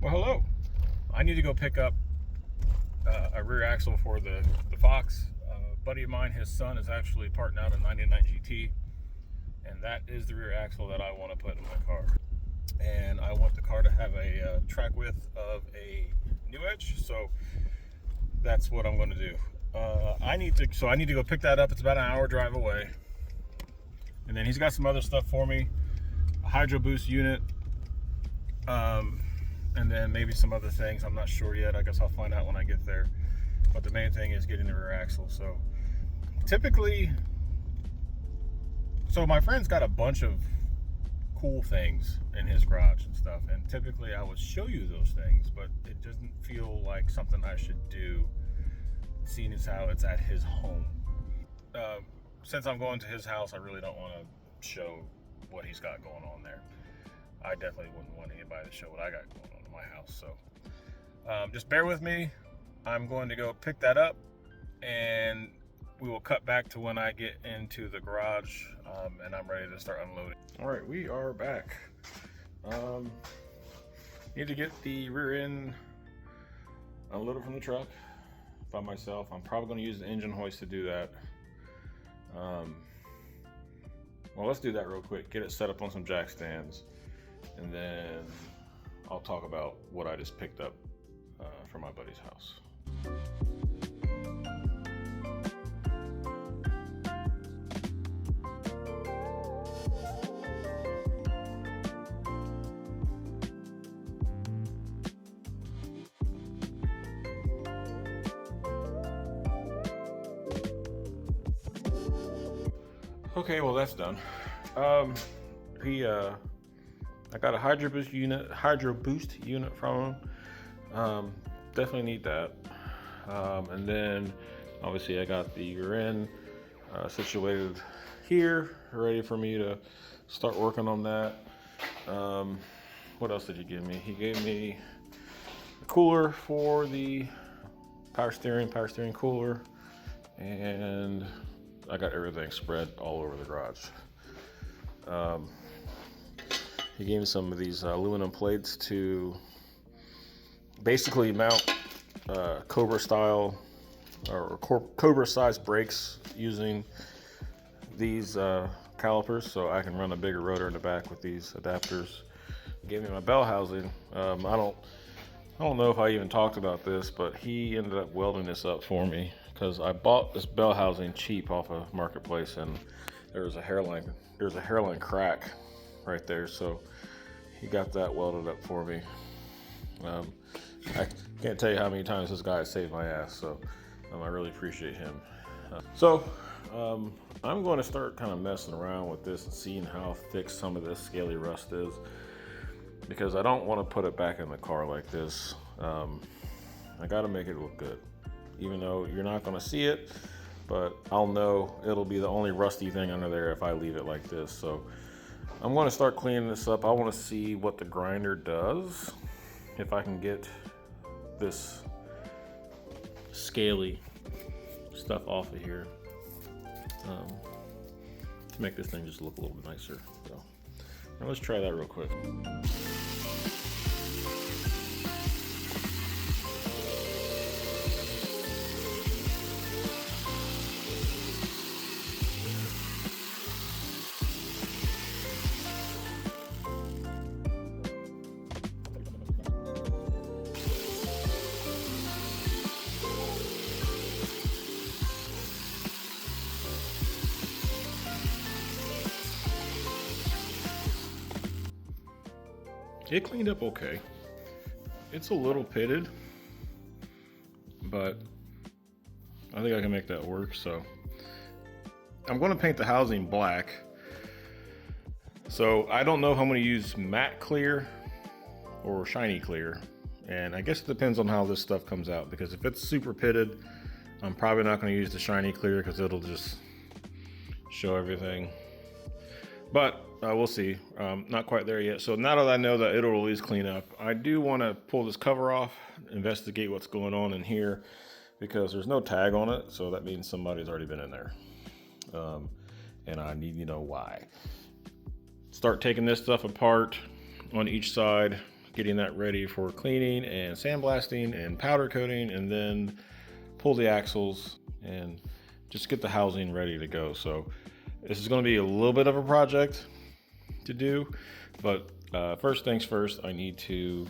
Well, hello. I need to go pick up a rear axle for the Fox. A buddy of mine, his son, is actually parting out a 99 GT, and that is the rear axle that I want to put in my car. And I want the car to have a track width of a New Edge, so that's what I'm going to do. I need to go pick that up. It's about an hour drive away, and then he's got some other stuff for me, a Hydro Boost unit. And then maybe some other things. I'm not sure yet. I guess I'll find out when I get there. But the main thing is getting the rear axle. So my friend's got a bunch of cool things in his garage and stuff. And typically I would show you those things, but it doesn't feel like something I should do, seeing as how it's at his home. Since I'm going to his house, I really don't want to show what he's got going on there. I definitely wouldn't want anybody to show what I got going on in my house. So just bear with me. I'm going to go pick that up, and we will cut back to when I get into the garage and I'm ready to start unloading. All right, we are back. Need to get the rear end unloaded from the truck by myself. I'm probably going to use the engine hoist to do that. Well, let's do that real quick. Get it set up on some jack stands. And then I'll talk about what I just picked up from my buddy's house. Okay, well that's done. I got a Hydro Boost unit from him. Definitely need that. And then obviously I got the rear end situated here, ready for me to start working on that. What else did he give me? He gave me a cooler for the power steering cooler, and I got everything spread all over the garage. He gave me some of these aluminum plates to basically mount Cobra style or Cobra size brakes using these calipers, so I can run a bigger rotor in the back with these adapters. He gave me my bell housing. I don't know if I even talked about this, but he ended up welding this up for me because I bought this bell housing cheap off of Marketplace, and there was a hairline crack right there, so he got that welded up for me. I can't tell you how many times this guy has saved my ass, so I really appreciate him. I'm going to start kind of messing around with this and seeing how thick some of this scaly rust is, because I don't want to put it back in the car like this. I got to make it look good, even though you're not going to see it, but I'll know it'll be the only rusty thing under there if I leave it like this. So I'm going to start cleaning this up. I want to see what the grinder does, if I can get this scaly stuff off of here to make this thing just look a little bit nicer. So now let's try that real quick. It cleaned up okay. It's a little pitted, but I think I can make that work. So I'm going to paint the housing black. So I don't know if I'm going to use matte clear or shiny clear. And I guess it depends on how this stuff comes out, because if it's super pitted, I'm probably not going to use the shiny clear because it'll just show everything. But we'll see. Not quite there yet. So now that I know that it'll at least clean up, I do want to pull this cover off, investigate what's going on in here, because there's no tag on it. So that means somebody's already been in there. And I need to know why. Start taking this stuff apart on each side, getting that ready for cleaning and sandblasting and powder coating, and then pull the axles and just get the housing ready to go. So this is going to be a little bit of a project to do, but first things first, I need to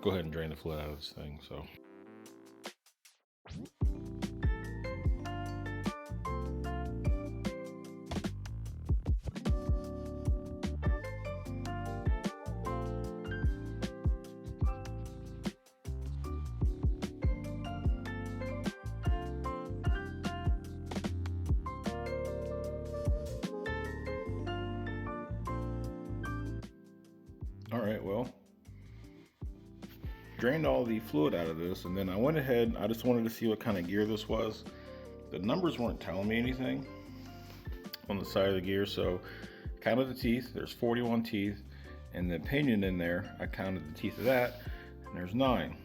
go ahead and drain the fluid out of this thing. So all right, well, drained all the fluid out of this, and then I went ahead, I just wanted to see what kind of gear this was. The numbers weren't telling me anything on the side of the gear, so I counted the teeth. There's 41 teeth, and the pinion in there, I counted the teeth of that, and there's 9.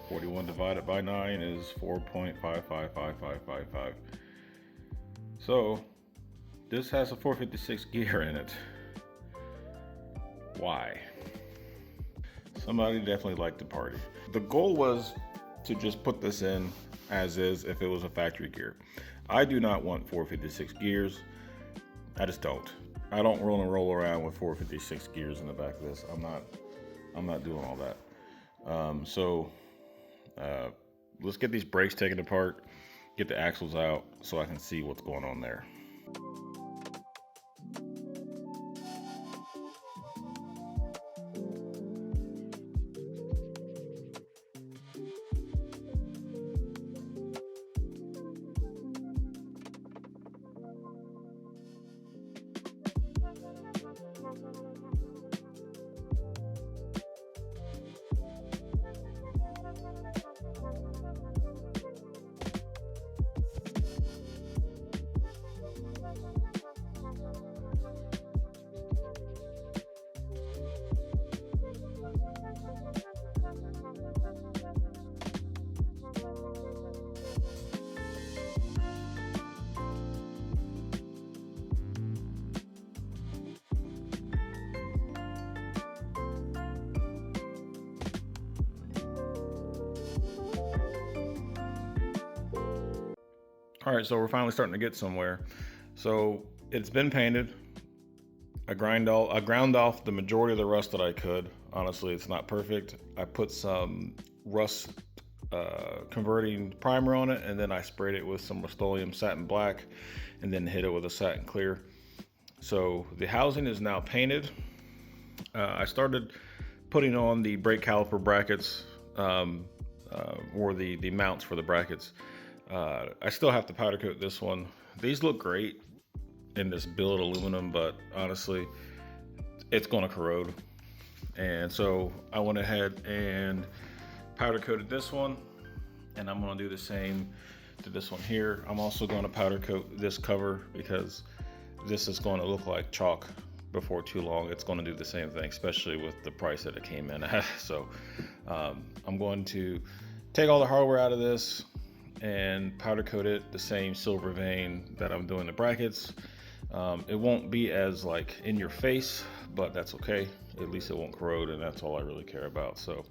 41 divided by 9 is 4.555555. So this has a 456 gear in it. Why? Somebody definitely liked to party. The goal was to just put this in as is if it was a factory gear. I do not want 456 gears. I just don't. I don't roll around with 456 gears in the back of this. I'm not doing all that. Let's get these brakes taken apart, get the axles out so I can see what's going on there. All right, so we're finally starting to get somewhere. So it's been painted. I ground off the majority of the rust that I could. Honestly, it's not perfect. I put some rust converting primer on it, and then I sprayed it with some Rust-Oleum satin black, and then hit it with a satin clear. So the housing is now painted. I started putting on the brake caliper brackets, or the mounts for the brackets. I still have to powder coat this one. These look great in this billet aluminum, but honestly, it's going to corrode. And so I went ahead and powder coated this one, and I'm going to do the same to this one here. I'm also going to powder coat this cover because this is going to look like chalk before too long. It's going to do the same thing, especially with the price that it came in at. So I'm going to take all the hardware out of this and powder coat it the same silver vein that I'm doing the brackets. It won't be as like in your face, but that's okay. At least it won't corrode, and that's all I really care about. So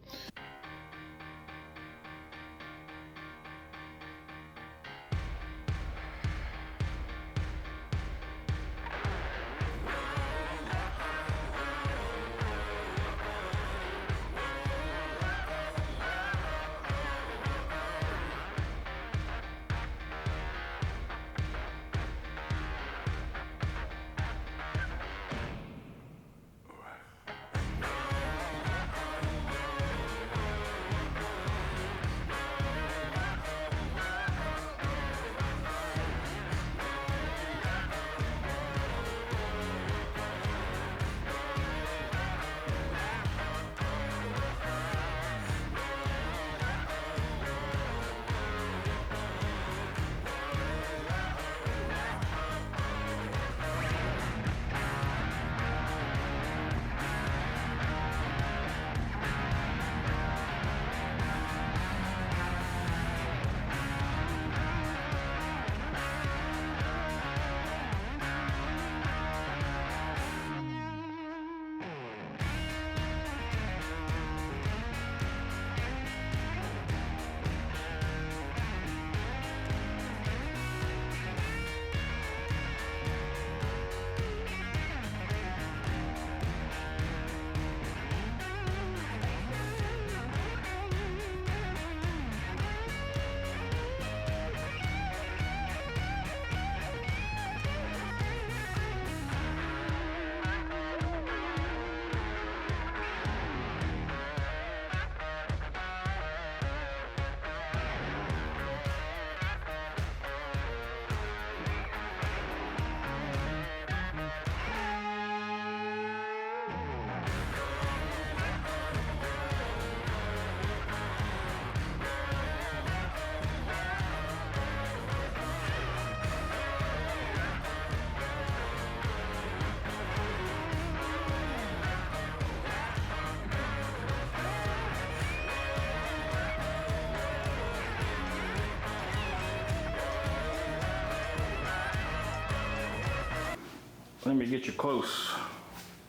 let me get you close.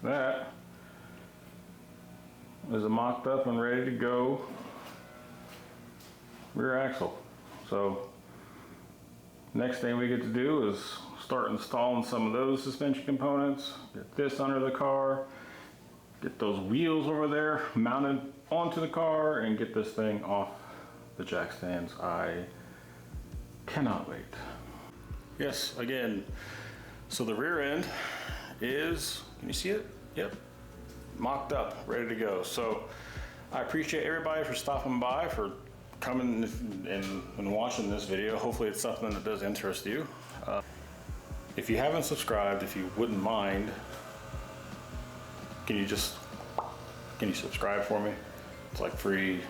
That is a mocked up and ready to go rear axle. So next thing we get to do is start installing some of those suspension components, get this under the car, get those wheels over there mounted onto the car, and get this thing off the jack stands. I cannot wait. Yes, again, so the rear end is, can you see it? Yep, mocked up, ready to go. So I appreciate everybody for stopping by, for coming and watching this video. Hopefully it's something that does interest you. If you haven't subscribed, if you wouldn't mind, can you subscribe for me? It's like free.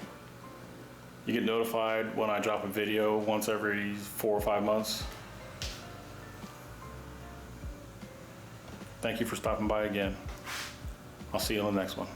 You get notified when I drop a video once every 4 or 5 months. Thank you for stopping by again. I'll see you on the next one.